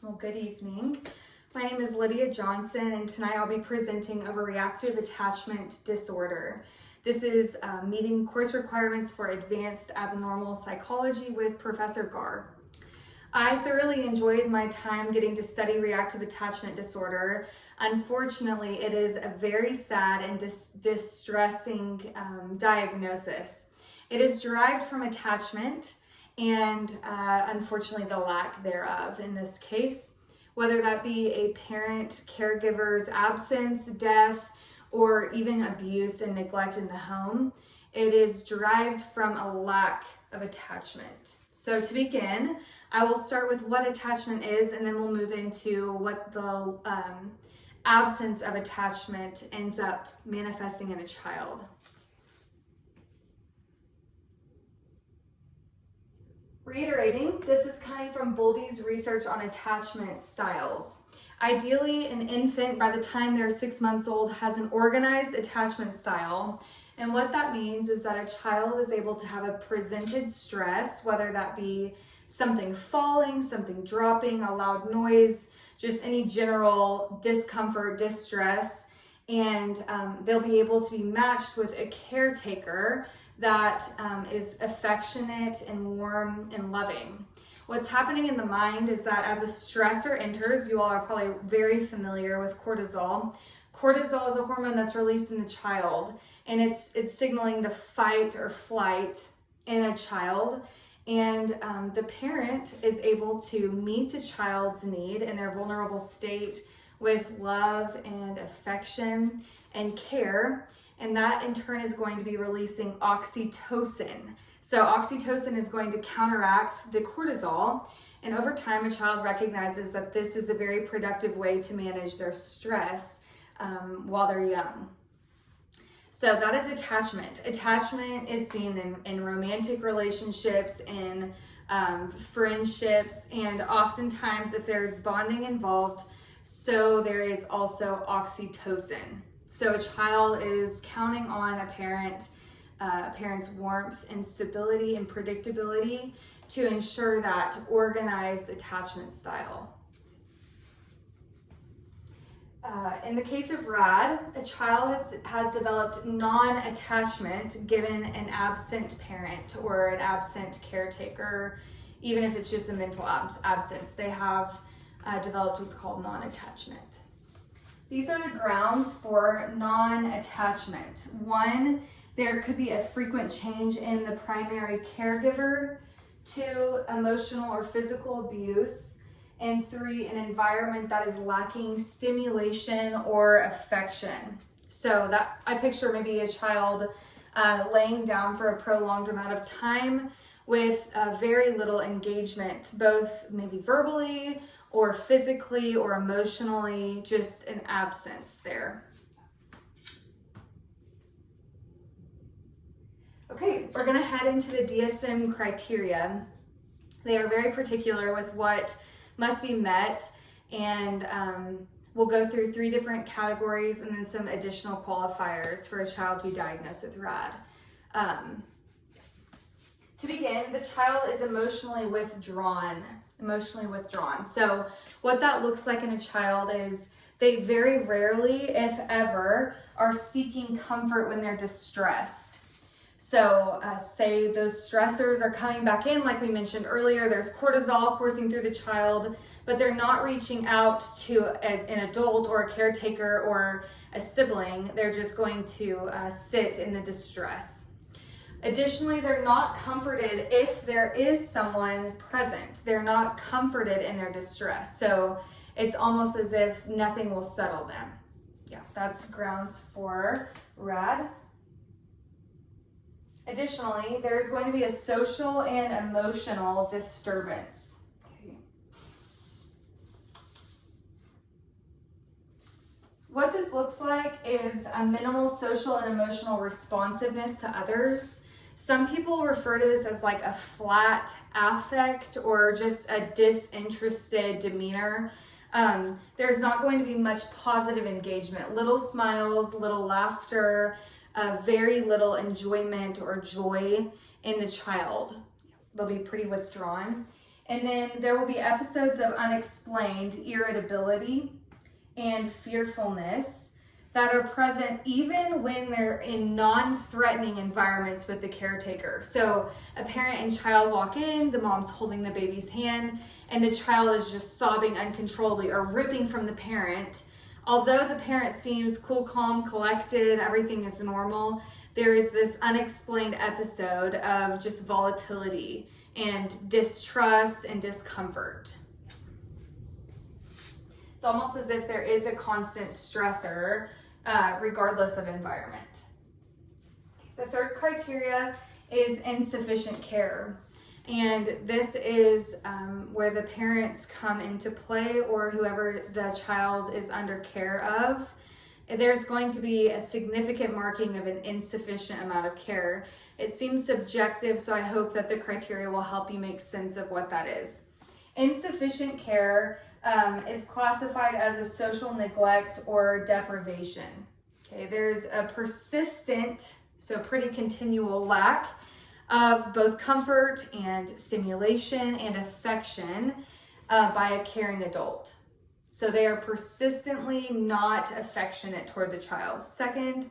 Well, good evening. My name is Lydia Johnson, and tonight I'll be presenting over reactive attachment disorder. This is meeting course requirements for advanced abnormal psychology with Professor Gar. I thoroughly enjoyed my time getting to study reactive attachment disorder. Unfortunately, it is a very sad and distressing diagnosis. It is derived from attachment and unfortunately the lack thereof in this case, whether that be a parent caregiver's absence, death, or even abuse and neglect in the home. It is derived from a lack of attachment. So to begin, I will start with what attachment is, and then we'll move into what the absence of attachment ends up manifesting in a child. Reiterating, this is coming from Bowlby's research on attachment styles. Ideally, an infant, by the time they're 6 months old, has an organized attachment style. And what that means is that a child is able to have a presented stress, whether that be something falling, something dropping, a loud noise, just any general discomfort, distress, and they'll be able to be matched with a caretaker that is affectionate and warm and loving. What's happening in the mind is that as a stressor enters, you all are probably very familiar with cortisol. Cortisol is a hormone that's released in the child, and it's signaling the fight or flight in a child. And the parent is able to meet the child's need in their vulnerable state with love and affection and care. And that in turn is going to be releasing oxytocin. So oxytocin is going to counteract the cortisol. And over time, a child recognizes that this is a very productive way to manage their stress while they're young. So that is attachment. Attachment is seen in romantic relationships, in friendships, and oftentimes if there's bonding involved, so there is also oxytocin. So a child is counting on a parent's warmth and stability and predictability to ensure that organized attachment style. In the case of RAD, a child has developed non-attachment given an absent parent or an absent caretaker. Even if it's just a mental absence, they have developed what's called non-attachment. These are the grounds for non-attachment. 1, there could be a frequent change in the primary caregiver. 2, emotional or physical abuse. And 3, an environment that is lacking stimulation or affection. So that I picture maybe a child laying down for a prolonged amount of time with very little engagement, both maybe verbally or physically or emotionally, just an absence there. Okay, we're gonna head into the DSM criteria. They are very particular with what must be met, and we'll go through 3 different categories and then some additional qualifiers for a child to be diagnosed with RAD. To begin, the child is emotionally withdrawn. So what that looks like in a child is they very rarely, if ever, are seeking comfort when they're distressed. So say those stressors are coming back in, like we mentioned earlier, there's cortisol coursing through the child, but they're not reaching out to an adult or a caretaker or a sibling. They're just going to sit in the distress. Additionally, they're not comforted if there is someone present. They're not comforted in their distress. So it's almost as if nothing will settle them. Yeah, that's grounds for RAD. Additionally, there's going to be a social and emotional disturbance. Okay. What this looks like is a minimal social and emotional responsiveness to others. Some people refer to this as like a flat affect or just a disinterested demeanor. There's not going to be much positive engagement, little smiles, little laughter, very little enjoyment or joy in the child. They'll be pretty withdrawn. And then there will be episodes of unexplained irritability and fearfulness that are present even when they're in non-threatening environments with the caretaker. So a parent and child walk in, the mom's holding the baby's hand, and the child is just sobbing uncontrollably or ripping from the parent. Although the parent seems cool, calm, collected, everything is normal, there is this unexplained episode of just volatility and distrust and discomfort. It's almost as if there is a constant stressor, regardless of environment. The third criteria is insufficient care. And this is where the parents come into play, or whoever the child is under care of. There's going to be a significant marking of an insufficient amount of care. It seems subjective, so I hope that the criteria will help you make sense of what that is. Insufficient care is classified as a social neglect or deprivation. Okay, there's a persistent, so pretty continual lack of both comfort and stimulation and affection by a caring adult. So they are persistently not affectionate toward the child. Second,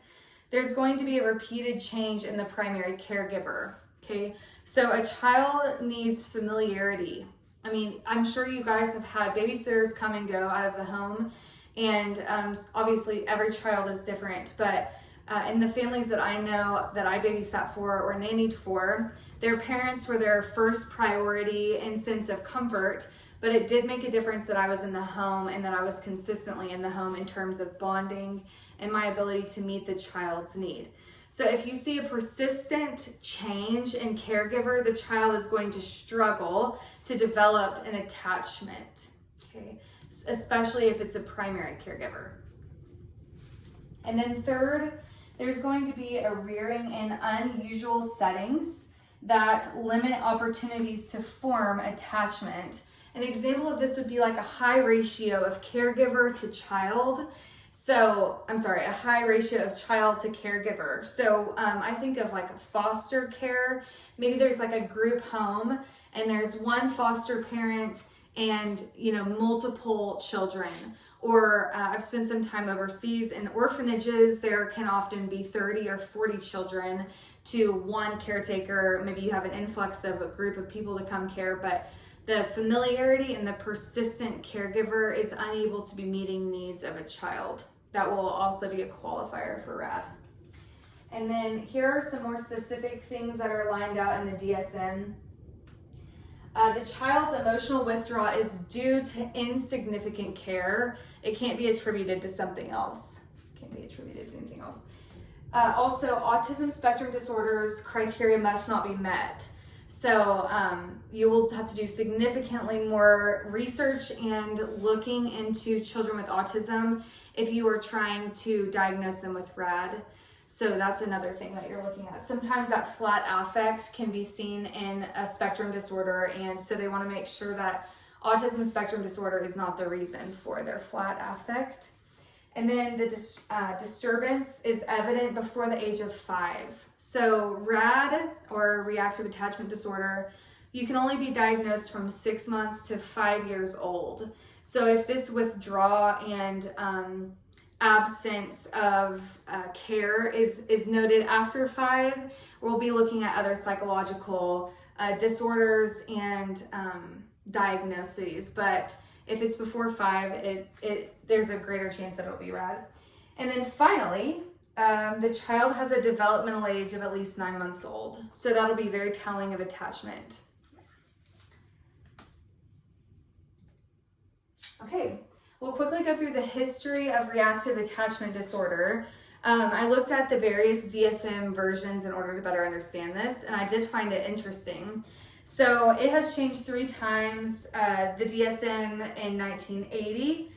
there's going to be a repeated change in the primary caregiver. Okay, so a child needs familiarity. I mean, I'm sure you guys have had babysitters come and go out of the home, and obviously every child is different, but in the families that I know that I babysat for or nannied for, their parents were their first priority and sense of comfort, but it did make a difference that I was in the home and that I was consistently in the home in terms of bonding and my ability to meet the child's need. So if you see a persistent change in caregiver, the child is going to struggle to develop an attachment, okay? Especially if it's a primary caregiver. And then third, there's going to be a rearing in unusual settings that limit opportunities to form attachment. An example of this would be like a high ratio of caregiver to child. A high ratio of child to caregiver. So I think of like a foster care. Maybe there's like a group home and there's one foster parent and, multiple children. Or I've spent some time overseas in orphanages. There can often be 30 or 40 children to one caretaker. Maybe you have an influx of a group of people to come care, but the familiarity and the persistent caregiver is unable to be meeting needs of a child. That will also be a qualifier for RAD. And then here are some more specific things that are lined out in the DSM. The child's emotional withdrawal is due to insignificant care. It can't be attributed to something else. Can't be attributed to anything else. Also, autism spectrum disorders criteria must not be met. So you will have to do significantly more research and looking into children with autism if you are trying to diagnose them with RAD. So that's another thing that you're looking at. Sometimes that flat affect can be seen in a spectrum disorder, and so they want to make sure that autism spectrum disorder is not the reason for their flat affect. And then the disturbance is evident before the age of 5. So RAD, or reactive attachment disorder, you can only be diagnosed from 6 months to 5 years old. So if this withdrawal and absence of care is noted after 5, we'll be looking at other psychological disorders and diagnoses. But if it's before 5, there's a greater chance that it'll be RAD. And then finally, the child has a developmental age of at least 9 months old. So that'll be very telling of attachment. Okay, we'll quickly go through the history of reactive attachment disorder. I looked at the various DSM versions in order to better understand this, and I did find it interesting. So it has changed 3 times. The DSM in 1980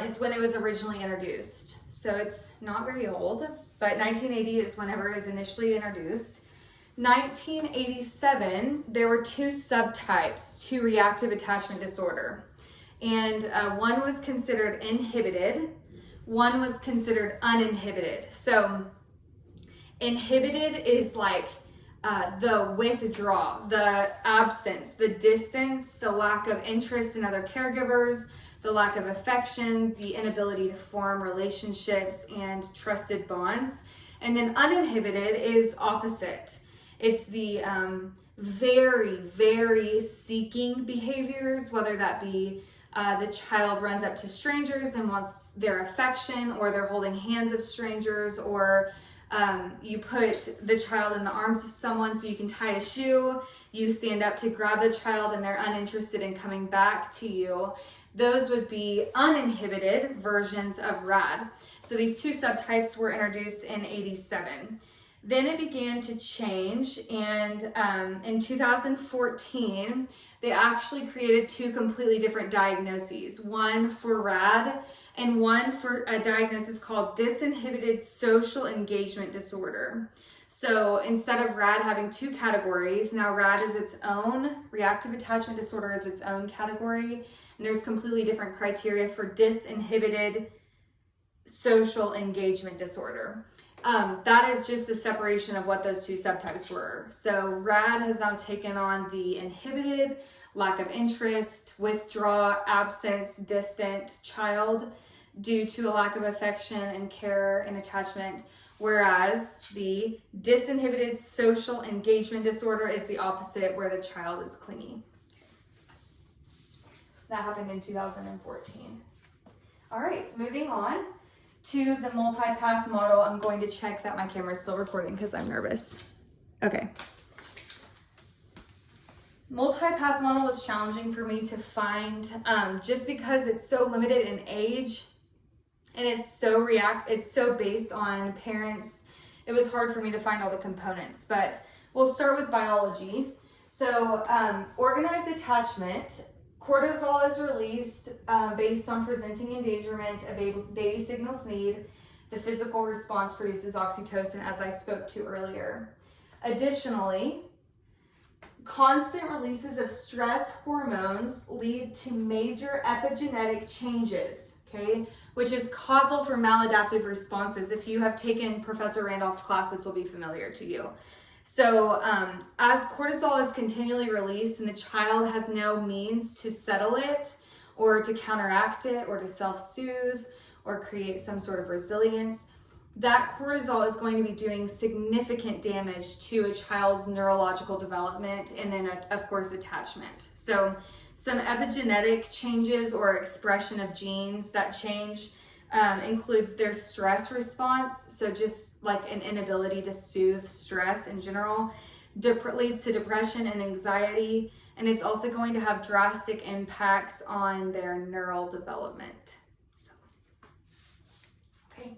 is when it was originally introduced. So it's not very old, but 1980 is whenever it was initially introduced. 1987, there were 2 subtypes to reactive attachment disorder. And one was considered inhibited, one was considered uninhibited. So inhibited is like the withdrawal, the absence, the distance, the lack of interest in other caregivers, the lack of affection, the inability to form relationships and trusted bonds. And then uninhibited is opposite. It's the very, very seeking behaviors, whether that be the child runs up to strangers and wants their affection, or they're holding hands of strangers, or you put the child in the arms of someone so you can tie a shoe, you stand up to grab the child and they're uninterested in coming back to you. Those would be uninhibited versions of RAD. So these two subtypes were introduced in '87. Then it began to change, and in 2014, they actually created two completely different diagnoses, one for RAD and one for a diagnosis called disinhibited social engagement disorder. So instead of RAD having two categories, now RAD is its own, reactive attachment disorder is its own category, and there's completely different criteria for disinhibited social engagement disorder. That is just the separation of what those two subtypes were. So RAD has now taken on the inhibited, lack of interest, withdraw, absence, distant child due to a lack of affection and care and attachment, whereas the disinhibited social engagement disorder is the opposite, where the child is clingy. That happened in 2014. All right, moving on to the multi-path model. I'm going to check that my camera is still recording because I'm nervous. Okay. Multi-path model was challenging for me to find just because it's so limited in age and it's so based on parents. It was hard for me to find all the components, but we'll start with biology. So organized attachment. Cortisol is released based on presenting endangerment, a baby signals need. The physical response produces oxytocin, as I spoke to earlier. Additionally, constant releases of stress hormones lead to major epigenetic changes, okay, which is causal for maladaptive responses. If you have taken Professor Randolph's class, this will be familiar to you. So as cortisol is continually released and the child has no means to settle it or to counteract it or to self-soothe or create some sort of resilience, that cortisol is going to be doing significant damage to a child's neurological development and then, of course, attachment. So some epigenetic changes or expression of genes that change includes their stress response. So just like an inability to soothe stress in general, leads to depression and anxiety. And it's also going to have drastic impacts on their neural development. So, okay.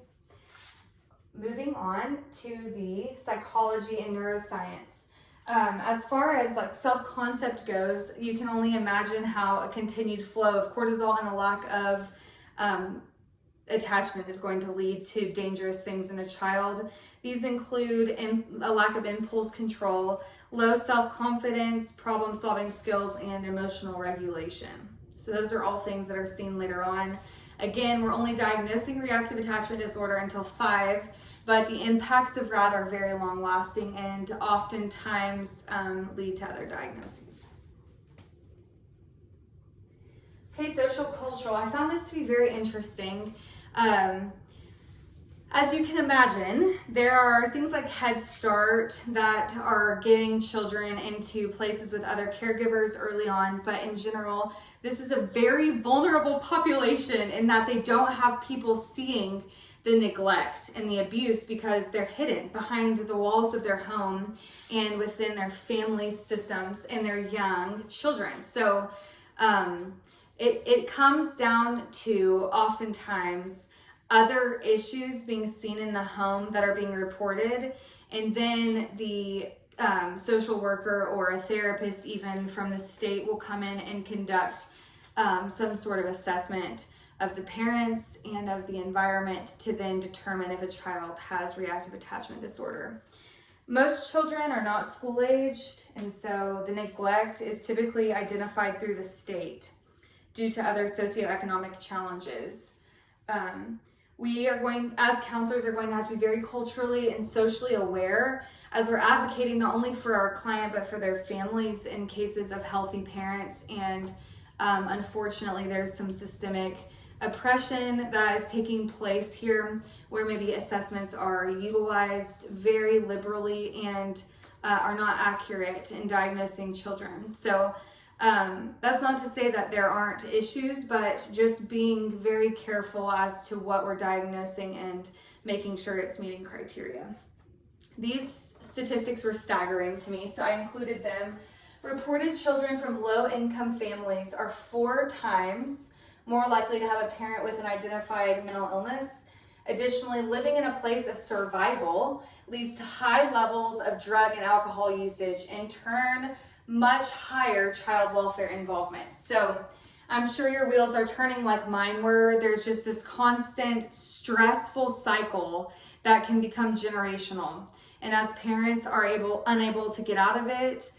Moving on to the psychology and neuroscience. As far as like self-concept goes, you can only imagine how a continued flow of cortisol and a lack of attachment is going to lead to dangerous things in a child. These include a lack of impulse control, low self-confidence, problem-solving skills, and emotional regulation. So those are all things that are seen later on. Again, we're only diagnosing reactive attachment disorder until 5, but the impacts of RAD are very long-lasting and oftentimes lead to other diagnoses. Okay, social cultural. I found this to be very interesting. As you can imagine, there are things like Head Start that are getting children into places with other caregivers early on, but in general, this is a very vulnerable population in that they don't have people seeing the neglect and the abuse because they're hidden behind the walls of their home and within their family systems and their young children. So it comes down to oftentimes other issues being seen in the home that are being reported, and then the social worker or a therapist even from the state will come in and conduct some sort of assessment of the parents and of the environment to then determine if a child has reactive attachment disorder. Most children are not school-aged, and so the neglect is typically identified through the state due to other socioeconomic challenges. We are going, as counselors, are going to have to be very culturally and socially aware as we're advocating not only for our client, but for their families in cases of healthy parents. And unfortunately, there's some systemic oppression that is taking place here, where maybe assessments are utilized very liberally and are not accurate in diagnosing children. So that's not to say that there aren't issues, but just being very careful as to what we're diagnosing and making sure it's meeting criteria. These statistics were staggering to me, so I included them. Reported children from low-income families are 4 times more likely to have a parent with an identified mental illness. Additionally, living in a place of survival leads to high levels of drug and alcohol usage, in turn, much higher child welfare involvement. So I'm sure your wheels are turning like mine were. There's just this constant stressful cycle that can become generational. And as parents are unable to get out of it,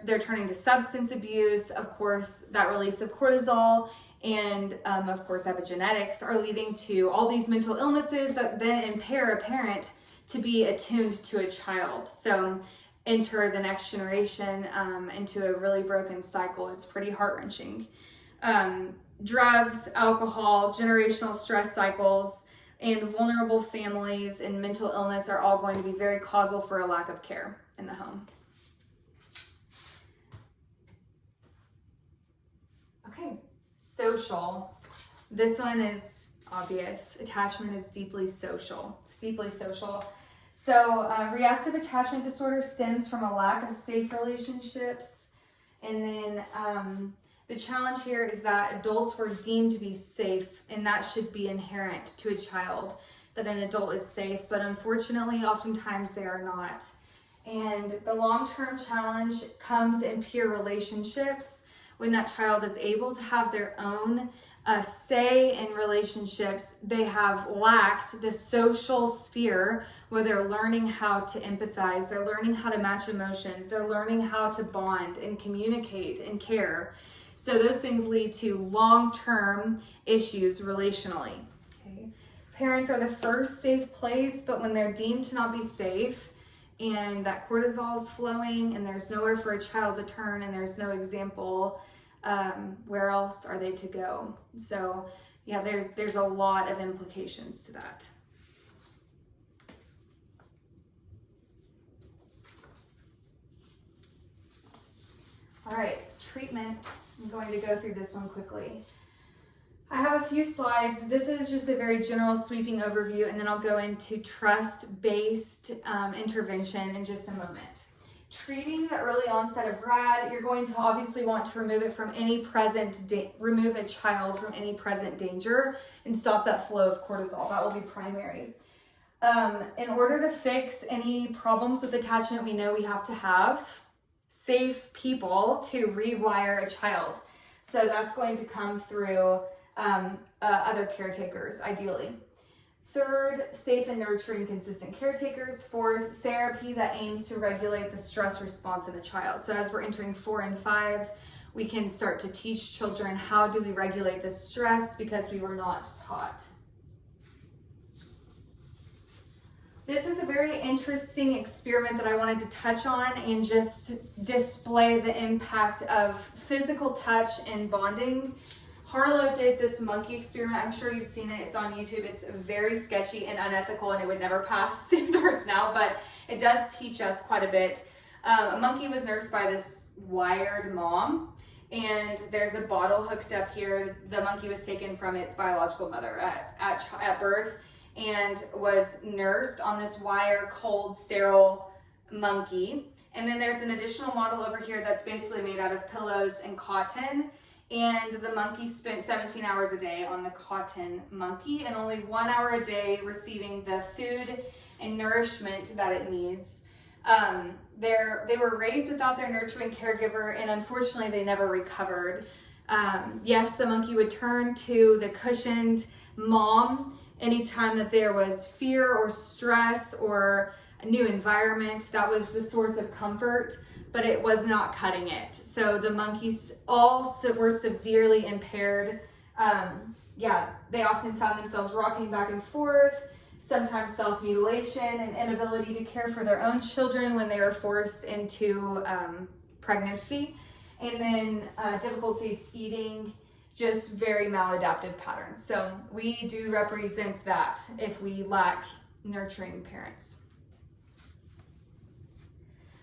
they're turning to substance abuse. Of course, that release of cortisol and of course epigenetics are leading to all these mental illnesses that then impair a parent to be attuned to a child. So enter the next generation into a really broken cycle. It's pretty heart-wrenching. Drugs, alcohol, generational stress cycles, and vulnerable families and mental illness are all going to be very causal for a lack of care in the home. Okay, social. This one is obvious. Attachment is deeply social. It's deeply social. So reactive attachment disorder stems from a lack of safe relationships. And then the challenge here is that adults were deemed to be safe, and that should be inherent to a child, that an adult is safe, but unfortunately, oftentimes they are not. And the long-term challenge comes in peer relationships, when that child is able to have their own say in relationships. They have lacked the social sphere where they're learning how to empathize, they're learning how to match emotions, they're learning how to bond and communicate and care. So those things lead to long-term issues relationally. Okay. Parents are the first safe place, but when they're deemed to not be safe and that cortisol is flowing and there's nowhere for a child to turn and there's no example, where else are they to go? So yeah, there's a lot of implications to that. All right, treatment. I'm going to go through this one quickly. I have a few slides. This is just a very general sweeping overview, and then I'll go into trust-based intervention in just a moment. Treating the early onset of RAD, you're going to obviously want to remove it from any remove a child from any present danger and stop that flow of cortisol. That will be primary. In order to fix any problems with attachment, we know we have to have safe people to rewire a child. So that's going to come through other caretakers, ideally. 3rd, safe and nurturing consistent caretakers. 4th, therapy that aims to regulate the stress response in the child. So as we're entering 4 and 5, we can start to teach children how do we regulate the stress because we were not taught. This is a very interesting experiment that I wanted to touch on and just display the impact of physical touch and bonding. Harlow did this monkey experiment. I'm sure you've seen it. It's on YouTube. It's very sketchy and unethical, and it would never pass standards now, but it does teach us quite a bit. A monkey was nursed by this wired mom, and there's a bottle hooked up here. The monkey was taken from its biological mother at birth and was nursed on this wire, cold, sterile monkey. And then there's an additional model over here that's basically made out of pillows and cotton. And the monkey spent 17 hours a day on the cotton monkey and only 1 hour a day receiving the food and nourishment that it needs. They were raised without their nurturing caregiver, and unfortunately they never recovered. Yes, the monkey would turn to the cushioned mom anytime that there was fear or stress or a new environment. That was the source of comfort, but it was not cutting it. So the monkeys all were severely impaired. They often found themselves rocking back and forth, sometimes self-mutilation and inability to care for their own children when they are forced into pregnancy, and then difficulty eating, just very maladaptive patterns. So we do represent that if we lack nurturing parents.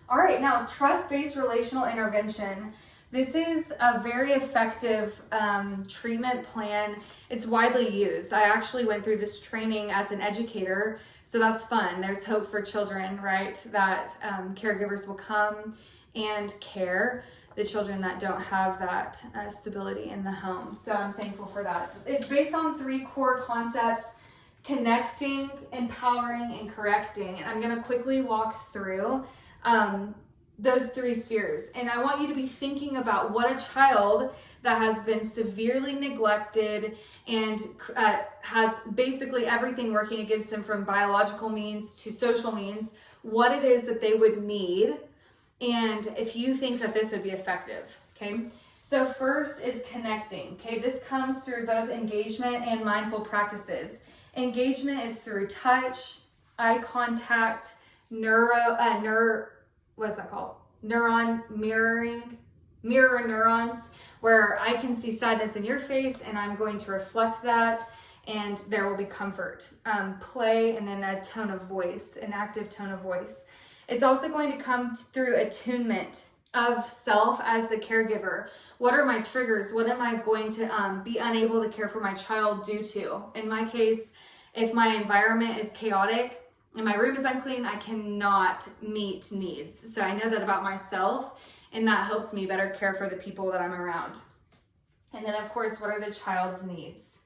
All right, now trust-based relational intervention. This is a very effective treatment plan. It's widely used. I actually went through this training as an educator, so that's fun. There's hope for children, right? That caregivers will come and care the children that don't have that stability in the home. So I'm thankful for that. It's based on 3 core concepts: connecting, empowering, and correcting. And I'm gonna quickly walk through those 3 spheres. And I want you to be thinking about what a child that has been severely neglected and has basically everything working against them from biological means to social means, what it is that they would need, and if you think that this would be effective, okay? So first is connecting, okay? This comes through both engagement and mindful practices. Engagement is through touch, eye contact, neuron mirroring, mirror neurons, where I can see sadness in your face and I'm going to reflect that, and there will be comfort. Play, and then a tone of voice, an active tone of voice. It's also going to come through attunement of self as the caregiver. What are my triggers? What am I going to be unable to care for my child due to? In my case, if my environment is chaotic and my room is unclean, I cannot meet needs. So I know that about myself, and that helps me better care for the people that I'm around. And then of course, what are the child's needs?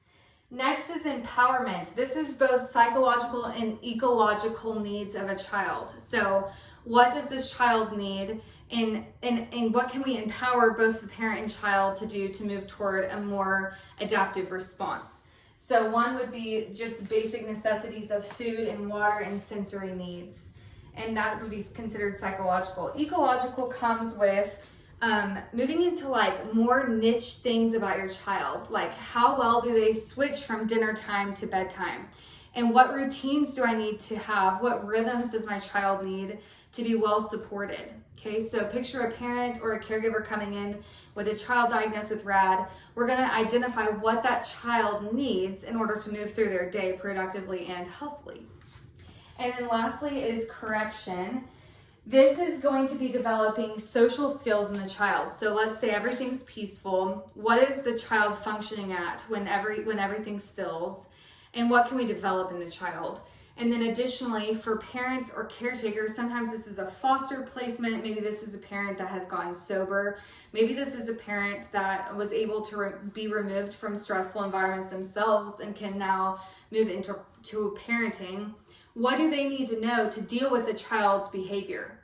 Next is empowerment. This is both psychological and ecological needs of a child. So what does this child need, and what can we empower both the parent and child to do to move toward a more adaptive response? So one would be just basic necessities of food and water and sensory needs. And that would be considered psychological. Ecological comes with moving into like more niche things about your child, like how well do they switch from dinner time to bedtime, and what routines do I need to have, what rhythms does my child need to be well supported. Okay, so picture a parent or a caregiver coming in with a child diagnosed with RAD. We're going to identify what that child needs in order to move through their day productively and healthily. And then lastly is correction. This is going to be developing social skills in the child. So let's say everything's peaceful. What is the child functioning at when everything stills? And what can we develop in the child? And then additionally, for parents or caretakers, sometimes this is a foster placement. Maybe this is a parent that has gotten sober. Maybe this is a parent that was able to be removed from stressful environments themselves and can now move into parenting. What do they need to know to deal with a child's behavior?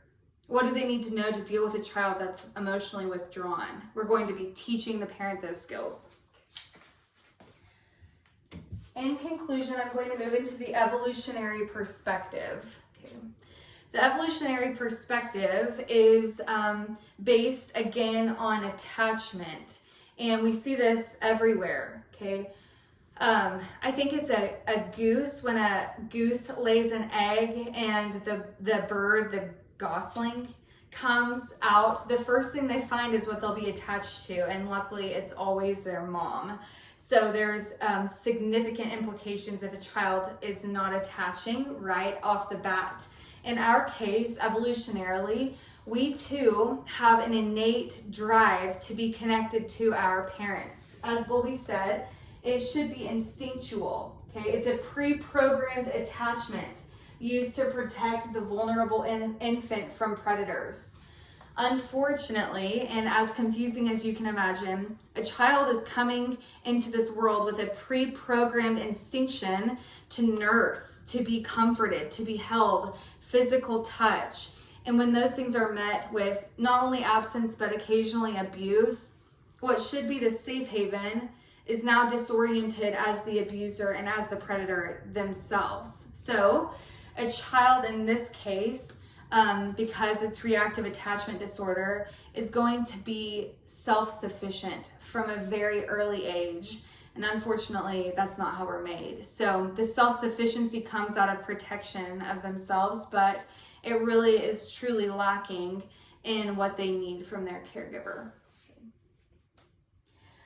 What do they need to know to deal with a child that's emotionally withdrawn? We're going to be teaching the parent those skills. In conclusion, I'm going to move into the evolutionary perspective. Okay. The evolutionary perspective is based again on attachment, and we see this everywhere. Okay. I think it's a goose. When a goose lays an egg and the bird, the gosling, comes out, the first thing they find is what they'll be attached to, and luckily it's always their mom. So there's significant implications if a child is not attaching right off the bat. In our case, evolutionarily, we too have an innate drive to be connected to our parents. As Bowlby said, it should be instinctual, okay? It's a pre-programmed attachment used to protect the vulnerable infant from predators. Unfortunately, and as confusing as you can imagine, a child is coming into this world with a pre-programmed instinction to nurse, to be comforted, to be held, physical touch. And when those things are met with not only absence, but occasionally abuse, what should be the safe haven is now disoriented as the abuser and as the predator themselves. So a child in this case, because it's reactive attachment disorder, is going to be self-sufficient from a very early age. And unfortunately, that's not how we're made. So the self-sufficiency comes out of protection of themselves, but it really is truly lacking in what they need from their caregiver.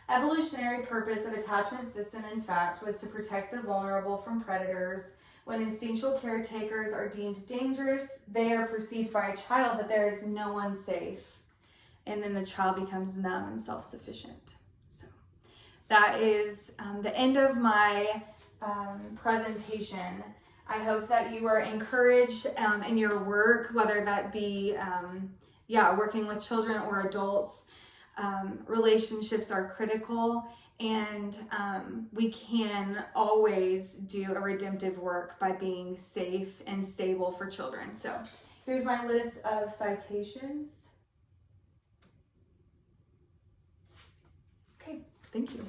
Evolutionary purpose of attachment system, in fact, was to protect the vulnerable from predators. When instinctual caretakers are deemed dangerous, they are perceived by a child that there is no one safe. And then the child becomes numb and self-sufficient. So that is the end of my presentation. I hope that you are encouraged in your work, whether that be working with children or adults. Relationships are critical, and we can always do a redemptive work by being safe and stable for children. So here's my list of citations. Okay, thank you.